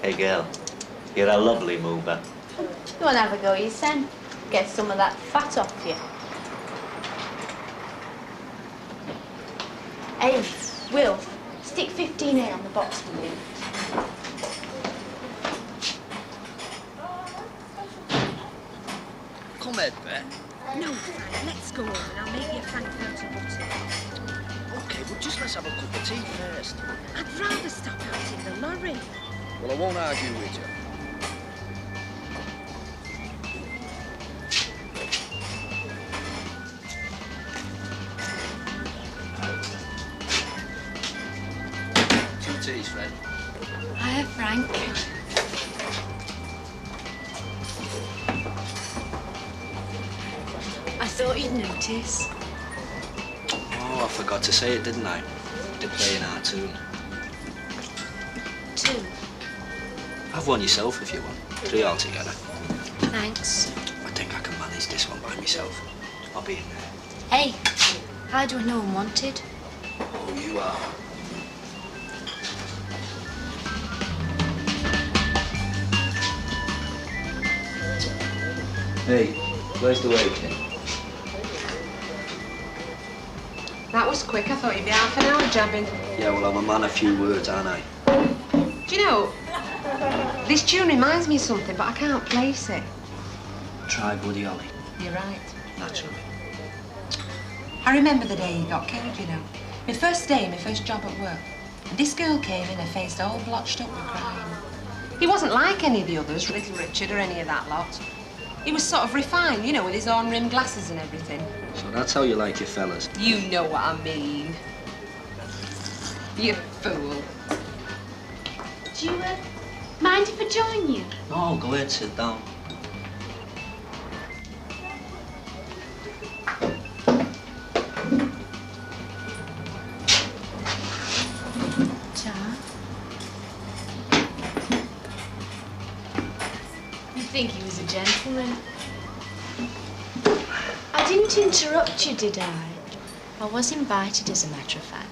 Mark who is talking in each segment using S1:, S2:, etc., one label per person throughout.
S1: Hey, girl, you're a lovely mover.
S2: You want to have a go, you Sen? Get some of that fat off you. Hey, Will, stick 15A on the box, will you?
S3: Come, Edbert.
S4: No, Frank, let's go home and I'll make you a frankfurter butter.
S3: OK, but just let's have a cup of tea first.
S4: I'd rather stop out in the lorry.
S3: Well, I won't argue with you. Two teas, Fred.
S4: Hiya, Frank. I thought you'd notice.
S3: Oh, I forgot to say it, didn't I? Did play in our tune.
S4: Two.
S3: Have one yourself if you want. 3 altogether.
S4: Thanks.
S3: I think I can manage this one by myself. I'll be in there.
S4: Hey, how do I know I'm wanted?
S3: Oh, you are. Hey, where's the waiting?
S5: That was quick. I thought you'd be half an hour jabbing.
S3: Yeah, well, I'm a man of few words, aren't I?
S5: Do you know, this tune reminds me of something, but I can't place it.
S3: Try Buddy Holly.
S5: You're right.
S3: Naturally.
S5: I remember the day he got killed, you know. My first day, my first job at work. And this girl came in, her face all blotched up with crying. He wasn't like any of the others, Little Richard or any of that lot. He was sort of refined, you know, with his horn-rimmed glasses and everything.
S3: So that's how you like your fellas?
S5: You know what I mean. You fool.
S2: Do you mind if I join you?
S3: No, go ahead, sit down.
S2: I think he was a gentleman. I didn't interrupt you, did I?
S4: I was invited, as a matter of fact.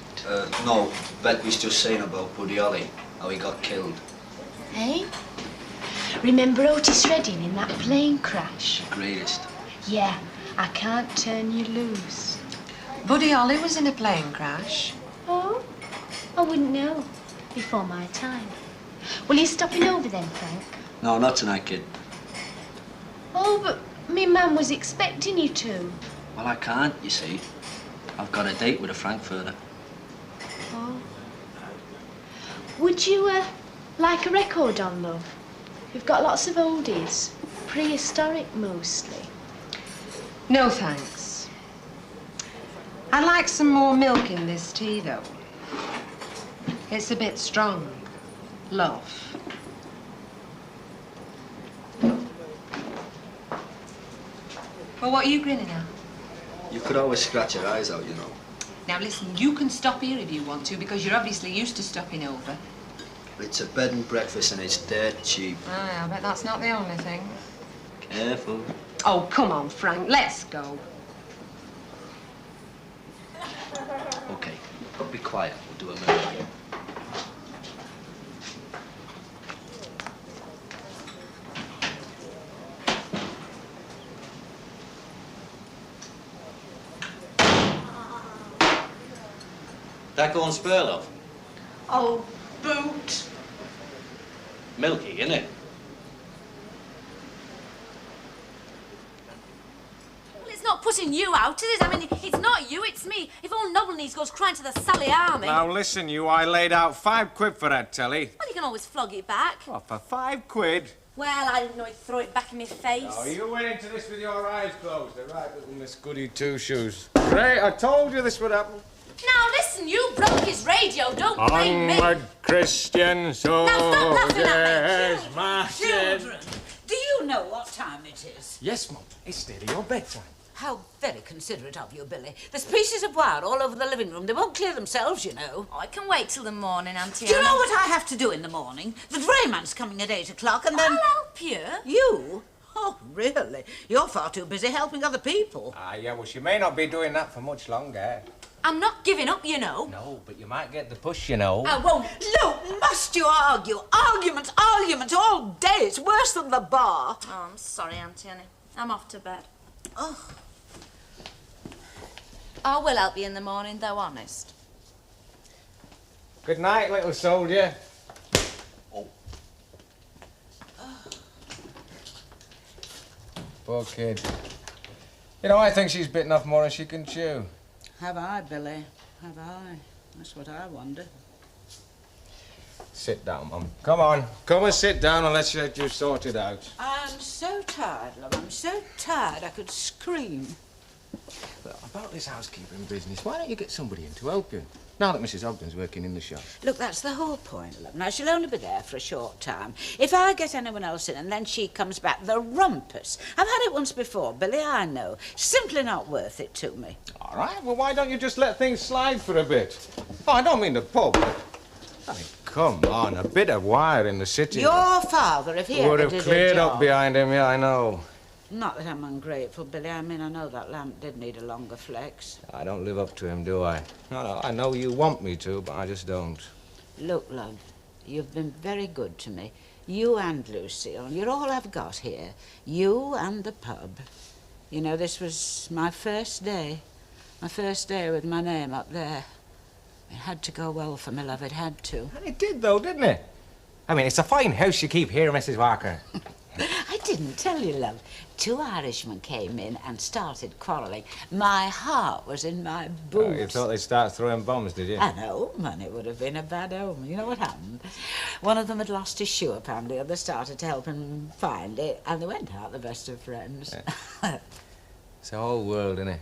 S3: No, Bet was just saying about Buddy Holly, how he got killed.
S4: Hey? Remember Otis Redding in that plane crash?
S3: Greatest.
S4: Yeah, I can't turn you loose.
S5: Buddy Holly was in a plane crash.
S2: Oh? I wouldn't know. Before my time. Well, you stopping over then, Frank?
S3: No, not tonight, kid.
S2: Oh, but me mum was expecting you to.
S3: Well, I can't, you see. I've got a date with a Frankfurter.
S2: Oh. Would you, like a record on, love? We've got lots of oldies. Prehistoric, mostly.
S5: No, thanks. I'd like some more milk in this tea, though. It's a bit strong. Love. Well, what are you grinning at?
S3: You could always scratch your eyes out, you know.
S5: Now, listen, you can stop here if you want to, because you're obviously used to stopping over.
S3: It's a bed and breakfast and it's dirt cheap.
S5: I bet that's not the only thing.
S3: Careful.
S5: Oh, come on, Frank, let's go.
S3: OK, be quiet. We'll do a movie.
S1: That go on spur, love?
S2: Oh, boot.
S1: Milky, innit?
S6: Well, it's not putting you out, is it? I mean, it's not you, it's me. If all Nobleneys goes crying to the Sally Army...
S7: Now, listen, you, I laid out £5 for that telly.
S6: Well, you can always flog it back.
S7: What, for £5?
S6: Well, I didn't know he'd throw it back in my face.
S7: Oh, you went into this with your eyes closed. The right little Miss Goody Two-Shoes. Great, I told you this would happen.
S6: Now, listen, you broke his radio, don't blame me.
S7: Onward, Christian soldiers,
S6: Now, stop laughing at me.
S7: marching.
S8: Children, do you know what time it is?
S7: Yes, Mum, it's nearly your bedtime.
S8: How very considerate of you, Billy. There's pieces of wire all over the living room. They won't clear themselves, you know.
S6: Oh, I can wait till the morning, Auntie
S8: Do you
S6: Anna.
S8: know what I have to do in the morning? The drayman's coming at 8 o'clock and then...
S6: I'll help you.
S8: You? Oh, really? You're far too busy helping other people.
S7: Ah, yeah, well, she may not be doing that for much longer.
S8: I'm not giving up, you know.
S7: No, but you might get the push, you know.
S8: I won't. Look, must you argue? Argument, all day. It's worse than the bar.
S6: Oh, I'm sorry, Auntie Annie. I'm off to bed.
S8: Oh.
S6: I will help you in the morning, though, honest.
S7: Good night, little soldier. Poor kid. You know, I think she's bitten off more than she can chew.
S8: Have I, Billy? Have I? That's what I wonder.
S7: Sit down, Mum. Come on. Come and sit down and let's get you sorted out.
S8: I'm so tired, love. I'm so tired I could scream.
S7: Look, about this housekeeping business, why don't you get somebody in to help you? Now that Mrs. Ogden's working in the shop.
S8: Look, that's the whole point, love. Now, she'll only be there for a short time. If I get anyone else in and then she comes back, the rumpus. I've had it once before, Billy, I know. Simply not worth it to me.
S7: All right, well, why don't you just let things slide for a bit? Oh, I don't mean the pub, but... I mean, come on, a bit of wire in the city.
S8: Your father, if he
S7: would
S8: ever
S7: have
S8: did
S7: cleared
S8: a job.
S7: up behind him, yeah, I know.
S8: Not that I'm ungrateful, Billy. I mean, I know that lamp did need a longer flex.
S7: I don't live up to him, do I? No, I know you want me to, but I just don't.
S8: Look, love, you've been very good to me. You and Lucille. You're all I've got here. You and the pub. You know, this was my first day. My first day with my name up there. It had to go well for me, love. It had to.
S7: And it did, though, didn't it? I mean, it's a fine house you keep here, Mrs. Walker.
S8: I didn't tell you, love. 2 Irishmen came in and started quarrelling. My heart was in my boots.
S7: Oh, you thought they'd start throwing bombs, did you?
S8: An omen, it would have been a bad omen. You know what happened? One of them had lost his shoe, apparently. The other started to help him find it, and they went out the best of friends.
S7: Yeah. It's a whole world, isn't it?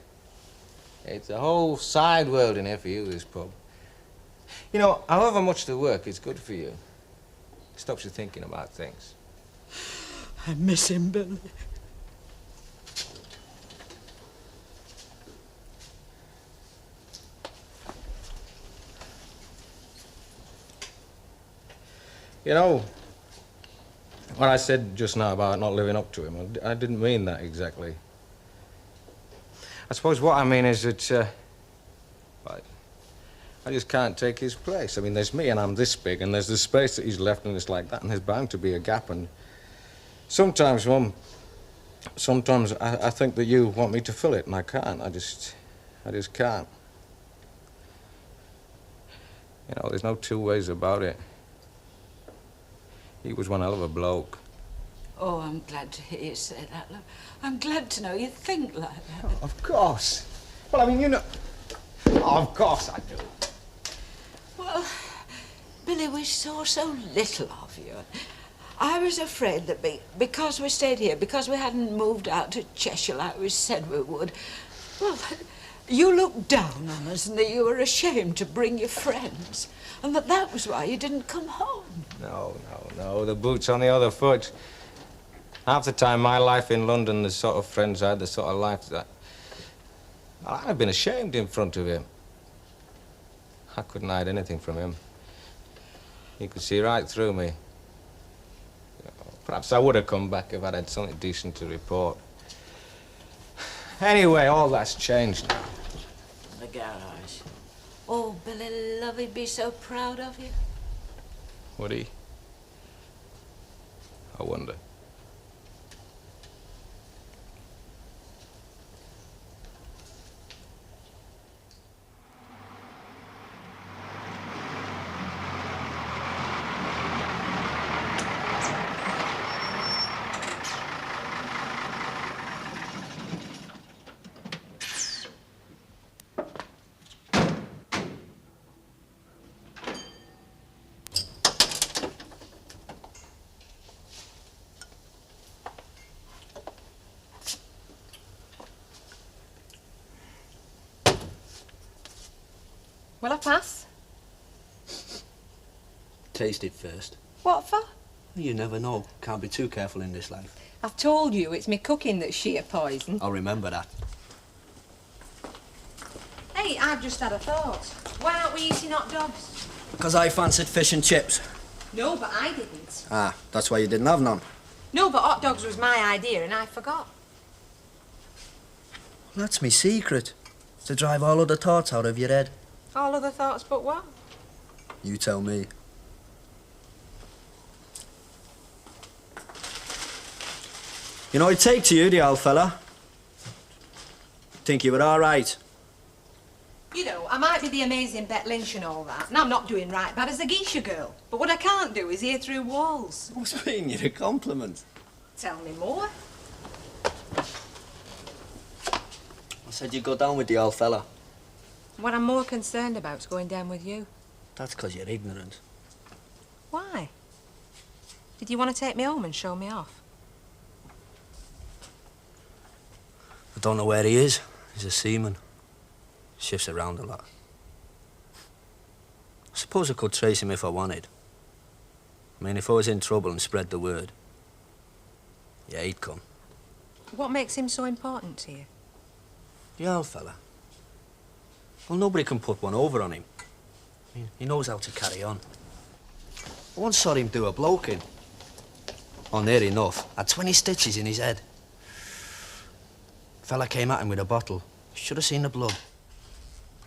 S7: It's a whole side world in here for you, this pub. You know, however much the work is good for you, it stops you thinking about things.
S8: I miss him, Billy.
S7: You know, what I said just now about not living up to him, I didn't mean that exactly. I suppose what I mean is that, I just can't take his place. I mean, there's me and I'm this big, and there's the space that he's left and it's like that, and there's bound to be a gap, and sometimes, Mum, I think that you want me to fill it, and I can't. I just can't. You know, there's no 2 ways about it. He was one hell of a bloke.
S8: Oh, I'm glad to hear you say that, love. I'm glad to know you think like that.
S7: Oh, of course. Well, I mean, you know... Oh, of course I do.
S8: Well, Billy, we saw so little of you. I was afraid that because we stayed here, because we hadn't moved out to Cheshire like we said we would, well, you looked down on us and that you were ashamed to bring your friends, and that was why you didn't come home.
S7: No, the boot's on the other foot. Half the time, my life in London, the sort of friends I had, the sort of life that... I'd have been ashamed in front of him. I couldn't hide anything from him. He could see right through me. Perhaps I would have come back if I'd had something decent to report. Anyway, all that's changed now.
S8: The garage. Oh, Billy, love, he'd be so proud of you.
S7: Would he? I wonder.
S5: Will I pass?
S3: Taste it first.
S5: What for?
S3: You never know. Can't be too careful in this life.
S5: I've told you it's me cooking that's sheer poison.
S3: I'll remember that.
S6: Hey, I've just had a thought. Why aren't we eating hot dogs?
S3: Because I fancied fish and chips.
S6: No, but I didn't.
S3: Ah, that's why you didn't have none.
S6: No, but hot dogs was my idea and I forgot.
S3: That's me secret. To drive all other thoughts out of your head.
S5: All other thoughts but what?
S3: You tell me. You know, I'd take to you, the old fella. Think you were all right.
S5: You know, I might be the amazing Bet Lynch and all that, and I'm not doing right bad as a geisha girl. But what I can't do is hear through walls.
S3: What's paying you a compliment?
S5: Tell me more.
S3: I said you'd go down with the old fella.
S5: What I'm more concerned about is going down with you.
S3: That's 'cause you're ignorant.
S5: Why? Did you want to take me home and show me off?
S3: I don't know where he is. He's a seaman. Shifts around a lot. I suppose I could trace him if I wanted. I mean, if I was in trouble and spread the word, yeah, he'd come.
S5: What makes him so important to you?
S3: The old fella. Well, nobody can put one over on him. I mean, he knows how to carry on. I once saw him do a bloke in. Oh, near enough. Had 20 stitches in his head. Fella came at him with a bottle. Should have seen the blood.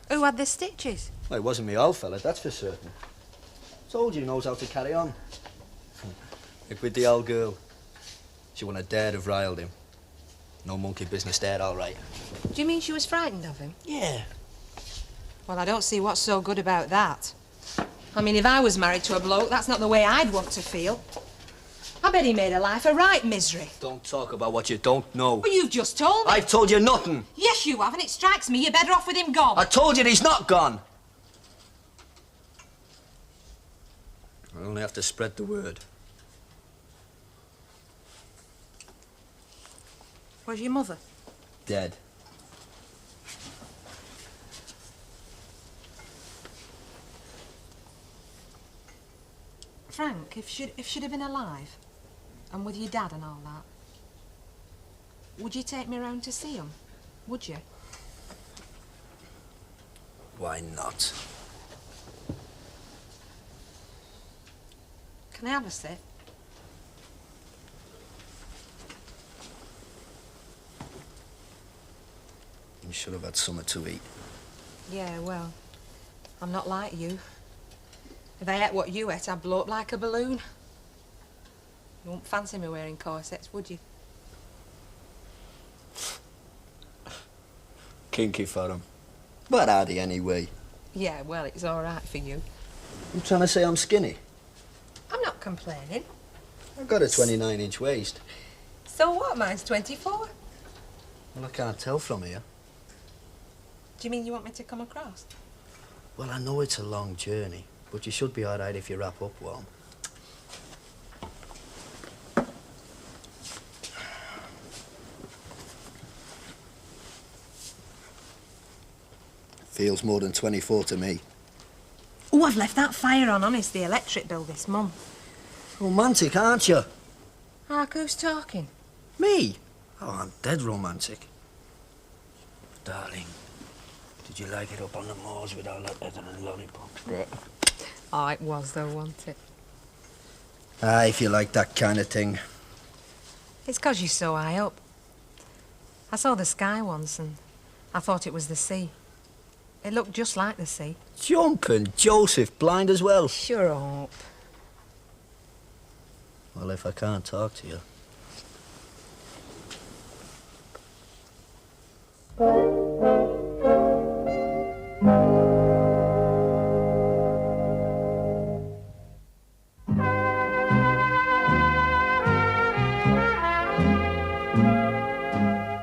S5: Who had the stitches?
S3: Well, it wasn't me old fella, that's for certain. Told you he knows how to carry on. Like with the old girl. She wouldn't have dared have riled him. No monkey business there, all right.
S5: Do you mean she was frightened of him?
S3: Yeah.
S5: Well, I don't see what's so good about that. I mean, if I was married to a bloke, that's not the way I'd want to feel. I bet he made her life a right misery.
S3: Don't talk about what you don't know.
S5: Well, you've just told me.
S3: I've told you nothing.
S5: Yes, you have, and it strikes me you're better off with him gone.
S3: I told you he's not gone. I only have to spread the word.
S5: Where's your mother?
S3: Dead.
S5: Frank, if she'd have been alive, and with your dad and all that, would you take me round to see him? Would you?
S3: Why not?
S5: Can I have a sip?
S3: You should have had something to eat.
S5: Yeah, well, I'm not like you. If I ate what you ate, I'd blow up like a balloon. You wouldn't fancy me wearing corsets, would you?
S3: Kinky for him. But are they anyway?
S5: Yeah, well, it's all right for you.
S3: You trying to say I'm skinny?
S5: I'm not complaining.
S3: I've got a 29-inch waist.
S5: So what? Mine's 24.
S3: Well, I can't tell from here.
S5: Do you mean you want me to come across?
S3: Well, I know it's a long journey, but you should be all right if you wrap up warm. Feels more than 24 to me.
S5: Oh, I've left that fire on, honest, the electric bill this month.
S3: Romantic, aren't you?
S5: Hark, who's talking?
S3: Me? Oh, I'm dead romantic. Darling, did you like it up on the moors with all that heather and lollipops? Yeah.
S5: Oh, it was though, wasn't it?
S3: Ah, if you like that kind of thing.
S5: It's 'cause you're so high up. I saw the sky once and I thought it was the sea. It looked just like the sea.
S3: Jumping, Joseph, blind as well.
S5: Sure up.
S3: Well, if I can't talk to you.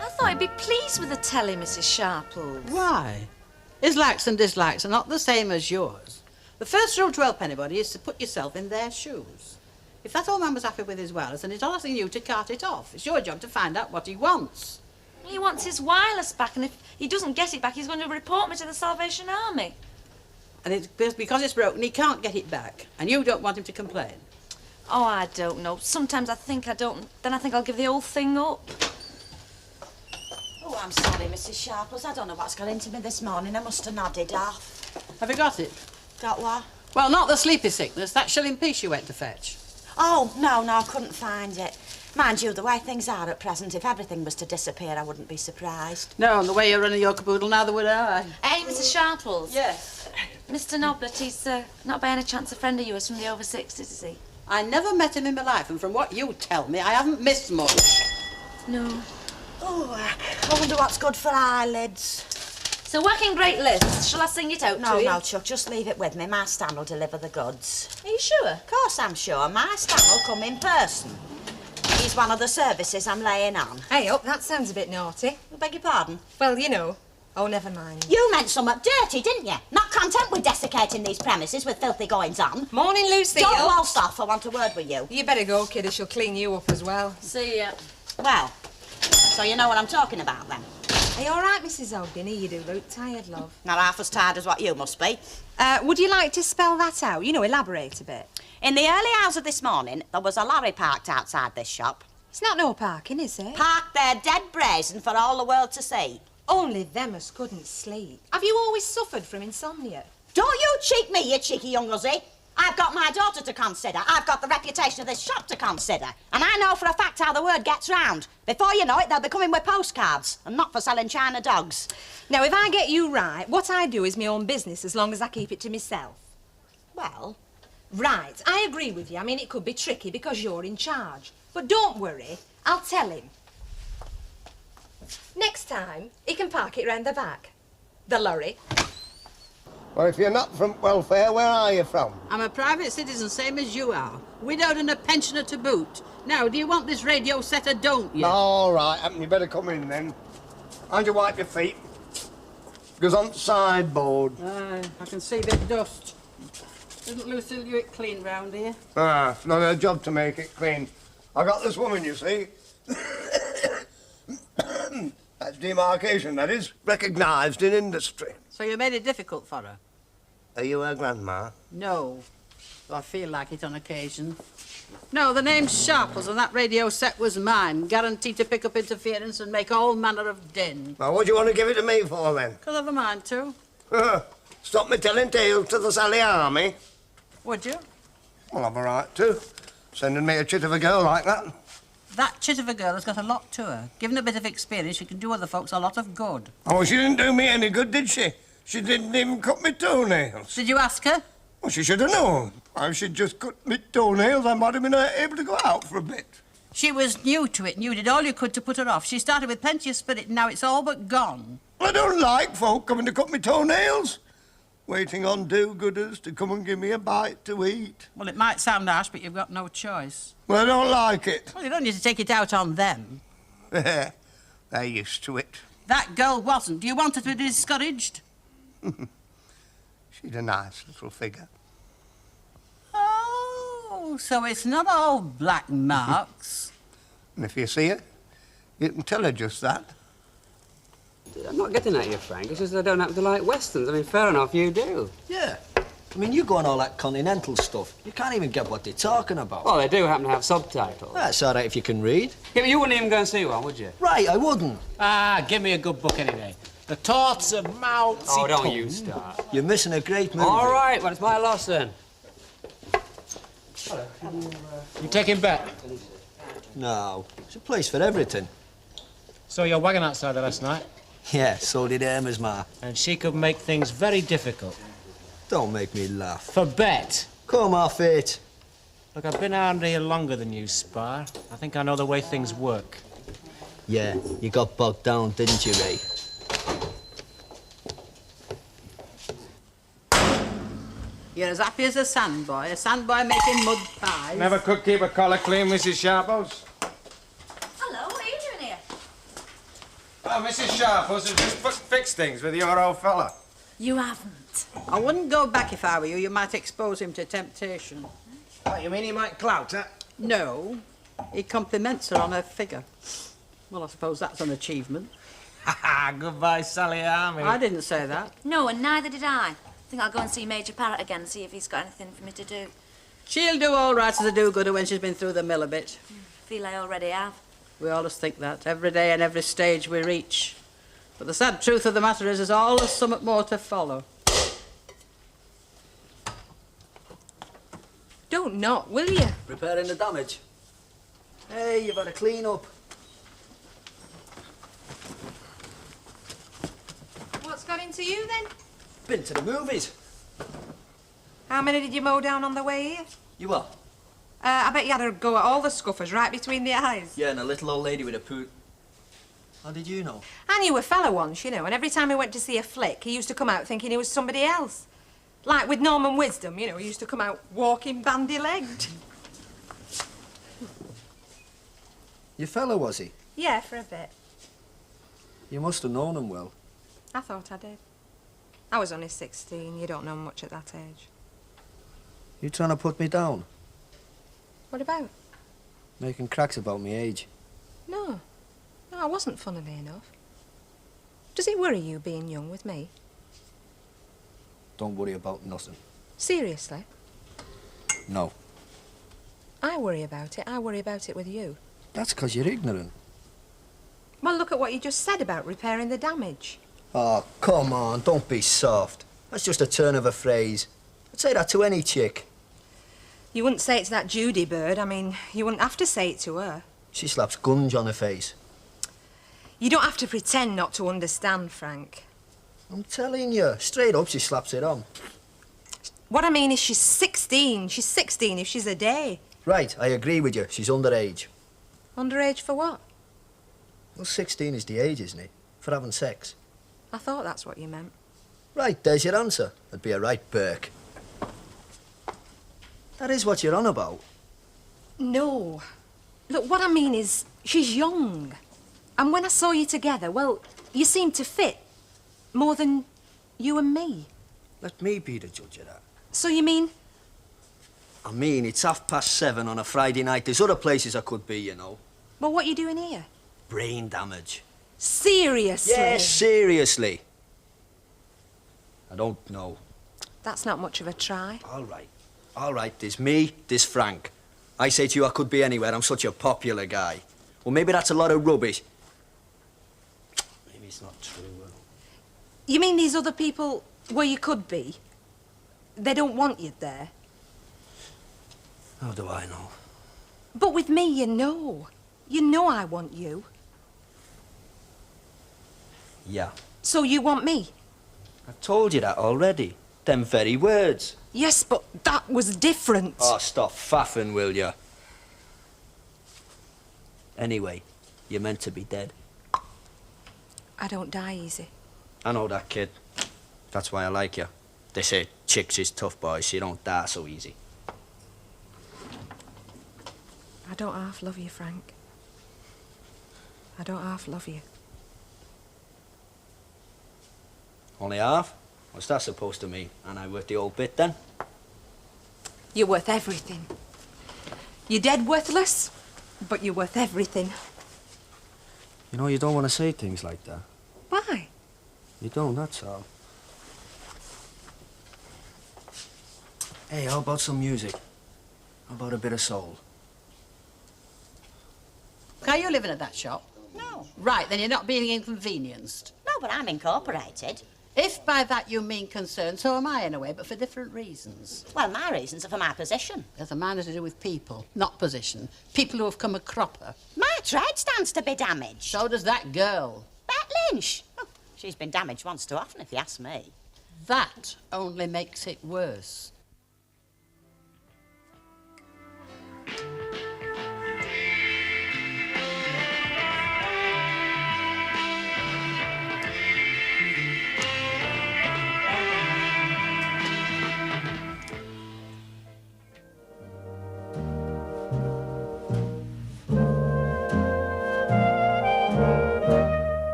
S6: I thought you'd be pleased with the telly, Mrs. Sharples.
S9: Why? His likes and dislikes are not the same as yours. The first rule to help anybody is to put yourself in their shoes. If that old man was happy with his wireless, then it's not asking you to cart it off. It's your job to find out what he wants.
S6: He wants his wireless back, and if he doesn't get it back, he's going to report me to the Salvation Army.
S9: And it's because it's broken, he can't get it back. And you don't want him to complain.
S6: Oh, I don't know. Sometimes I think I don't, then I think I'll give the whole thing up.
S4: Oh, I'm sorry, Mrs. Sharples. I don't know what's got into me this morning. I must have nodded off.
S9: Have you got it?
S4: Got what?
S9: Well, not the sleepy sickness. That shilling piece you went to fetch.
S4: Oh, no, I couldn't find it.
S10: Mind you, the way things are at present, if everything was to disappear, I wouldn't be surprised.
S9: No, and the way you're running your caboodle, neither would I.
S6: Hey, Mrs. Sharples.
S9: Yes.
S6: Mr. Noblet, he's not by any chance a friend of yours from the over 60s, is he?
S9: I never met him in my life, and from what you tell me, I haven't missed much.
S6: No.
S10: Oh, I wonder what's good for eyelids.
S6: So working great lifts. Shall I sing it out
S10: No,
S6: to you?
S10: no, Chuck, just leave it with me. My Stan will deliver the goods.
S6: Are you sure?
S10: Of course I'm sure. My Stan will come in person. He's one of the services I'm laying on.
S5: Hey, up, that sounds a bit naughty.
S10: I beg your pardon?
S5: Well, you know. Oh, never mind.
S10: You meant something dirty, didn't you? Not content with desiccating these premises with filthy goings-on.
S5: Morning, Lucille.
S10: Don't waltz off. I want a word with you.
S5: You better go, kid, or she'll clean you up as well.
S6: See ya.
S10: Well, so you know what I'm talking about, then?
S5: Are you all right, Mrs. Ogden? You do look tired, love.
S10: Not half as tired as what you must be.
S5: Would you like to spell that out? You know, elaborate a bit.
S10: In the early hours of this morning, there was a lorry parked outside this shop.
S5: It's not no parking, is it?
S10: Parked there dead brazen for all the world to see.
S5: Only them as couldn't sleep. Have you always suffered from insomnia?
S10: Don't you cheek me, you cheeky young hussy. I've got my daughter to consider. I've got the reputation of this shop to consider. And I know for a fact how the word gets round. Before you know it, they'll be coming with postcards, and not for selling China dogs.
S5: Now, if I get you right, what I do is my own business as long as I keep it to myself.
S10: Well?
S5: Right, I agree with you. I mean, it could be tricky because you're in charge. But don't worry, I'll tell him. Next time, he can park it round the back. The lorry.
S11: Well, if you're not from welfare, where are you from?
S9: I'm a private citizen, same as you are. Widowed and a pensioner to boot. Now, do you want this radio set or don't you?
S11: All right, you better come in then. How'd you wipe your feet? Goes on the sideboard.
S9: I can see a bit of dust. Doesn't Lucille do it clean round here?
S11: It's not her job to make it clean. I got this woman, you see. That's demarcation, that is. Recognised in industry.
S9: So you made it difficult for her?
S11: Are you her grandma?
S9: No. Though I feel like it on occasion. No, the name's Sharples, and that radio set was mine. Guaranteed to pick up interference and make all manner of din.
S11: Well, what do you want to give it to me for, then?
S9: Because I've a mind to.
S11: Stop me telling tales to the Sally Army.
S9: Would you?
S11: Well, I've a right to. Sending me a chit of a girl like that.
S9: That chit of a girl has got a lot to her. Given a bit of experience, she can do other folks a lot of good.
S11: Oh, she didn't do me any good, did she? She didn't even cut me toenails.
S9: Did you ask her?
S11: Well, she should have known. If she'd just cut me toenails, I might have been able to go out for a bit.
S9: She was new to it, and you did all you could to put her off. She started with plenty of spirit, and now it's all but gone.
S11: Well, I don't like folk coming to cut me toenails. Waiting on do-gooders to come and give me a bite to eat.
S9: Well, it might sound harsh, but you've got no choice.
S11: Well, I don't like it.
S9: Well, you don't need to take it out on them.
S11: They're used to it.
S9: That girl wasn't. Do you want her to be discouraged?
S11: She's a nice little figure.
S9: Oh, so it's not all black marks.
S11: And if you see her, you can tell her just that.
S12: I'm not getting at you, Frank. It's just that I don't happen to like westerns. I mean, fair enough, you do.
S3: Yeah. I mean, you go on all that continental stuff. You can't even get what they're talking about.
S12: Well, they do happen to have subtitles.
S3: That's all right if you can read.
S12: Yeah, but you wouldn't even go and see one, would you?
S3: Right, I wouldn't.
S13: Ah, give me a good book anyway. The Thoughts of Mao Zedong.
S12: Oh, don't you start.
S3: You're missing a great movie.
S12: All right, well, it's my loss then.
S13: You take him back?
S3: No, it's a place for everything.
S13: Saw your wagon outside there last night.
S3: Yeah, so did Emma's ma.
S13: And she could make things very difficult.
S3: Don't make me laugh.
S13: For Bet.
S3: Come off it.
S13: Look, I've been around here longer than you, Spar. I think I know the way things work.
S3: Yeah, you got bogged down, didn't you, Ray?
S9: You're as happy as a sandboy making mud pies.
S7: Never could keep a collar clean, Mrs. Sharples.
S6: Hello, what are you doing here?
S7: Oh, Mrs. Sharples has just fixed things with your old fella.
S6: You haven't.
S9: I wouldn't go back if I were you. You might expose him to temptation.
S7: Oh, you mean he might clout her?
S9: No, he compliments her on her figure. Well, I suppose that's an achievement.
S7: Ha ha, goodbye, Sally Army.
S9: I didn't say that.
S6: No, and neither did I. I think I'll go and see Major Parrott again and see if he's got anything for me to do.
S9: She'll do all right as a do-gooder when she's been through the mill a bit.
S6: Feel I already have.
S9: We always think that, every day and every stage we reach. But the sad truth of the matter is there's always something more to follow.
S5: Don't knock, will you?
S3: Repairing the damage. Hey, you've had a clean up.
S5: What's got into you, then?
S3: Been to the movies.
S5: How many did you mow down on the way here?
S3: You what?
S5: I bet you had a go at all the scuffers right between the eyes.
S3: Yeah, and a little old lady with a poo... How did you know?
S5: I knew a fella once, you know, and every time he went to see a flick, he used to come out thinking he was somebody else. Like with Norman Wisdom, you know, he used to come out walking bandy-legged.
S3: Your fella, was he?
S5: Yeah, for a bit.
S3: You must have known him well.
S5: I thought I did. I was only 16. You don't know much at that age.
S3: You trying to put me down?
S5: What about?
S3: Making cracks about me age.
S5: No. No, I wasn't, funnily enough. Does it worry you being young with me?
S3: Don't worry about nothing.
S5: Seriously?
S3: No.
S5: I worry about it. I worry about it with you.
S3: That's 'cause you're ignorant.
S5: Well, look at what you just said about repairing the damage.
S3: Oh, come on, don't be soft. That's just a turn of a phrase. I'd say that to any chick.
S5: You wouldn't say it to that Judy bird. I mean, you wouldn't have to say it to her.
S3: She slaps gunge on her face.
S5: You don't have to pretend not to understand, Frank.
S3: I'm telling you, straight up she slaps it on.
S5: What I mean is she's 16. She's 16 if she's a day.
S3: Right, I agree with you. She's underage.
S5: Underage for what?
S3: Well, 16 is the age, isn't it? For having sex.
S5: I thought that's what you meant.
S3: Right, there's your answer. That'd be a right Burke. That is what you're on about.
S5: No. Look, what I mean is, she's young. And when I saw you together, well, you seemed to fit. More than you and me.
S3: Let me be the judge of that.
S5: So you mean?
S3: I mean, it's 7:30 on a Friday night. There's other places I could be, you know.
S5: Well, what are you doing here?
S3: Brain damage.
S5: Seriously?
S3: Yes, seriously. I don't know.
S5: That's not much of a try.
S3: All right. All right, there's me, there's Frank. I say to you I could be anywhere. I'm such a popular guy. Well, maybe that's a lot of rubbish. Maybe it's not true.
S5: You mean these other people where you could be? They don't want you there?
S3: How do I know?
S5: But with me, you know. You know I want you.
S3: Yeah.
S5: So you want me?
S3: I've told you that already. Them very words.
S5: Yes, but that was different.
S3: Oh, stop faffing, will you? Anyway, you're meant to be dead.
S5: I don't die easy.
S3: I know that, kid. That's why I like you. They say chicks is tough boys, so you don't die so easy.
S5: I don't half love you, Frank. I don't half love you.
S3: Only half? What's that supposed to mean? And I worth the old bit then?
S5: You're worth everything. You're dead worthless, but you're worth everything.
S3: You know, you don't want to say things like that.
S5: Why?
S3: You don't, that's all. Hey, how about some music? How about a bit of soul?
S9: Are you living at that shop?
S10: No.
S9: Right, then you're not being inconvenienced.
S10: No, but I'm incorporated.
S9: If by that you mean concern, so am I in a way, but for different reasons.
S10: Well, my reasons are for my position.
S9: There's a man to do with people, not position. People who have come a cropper.
S10: My trade stands to be damaged.
S9: So does that girl.
S10: Bet Lynch. Oh, she's been damaged once too often, if you ask me.
S9: That only makes it worse.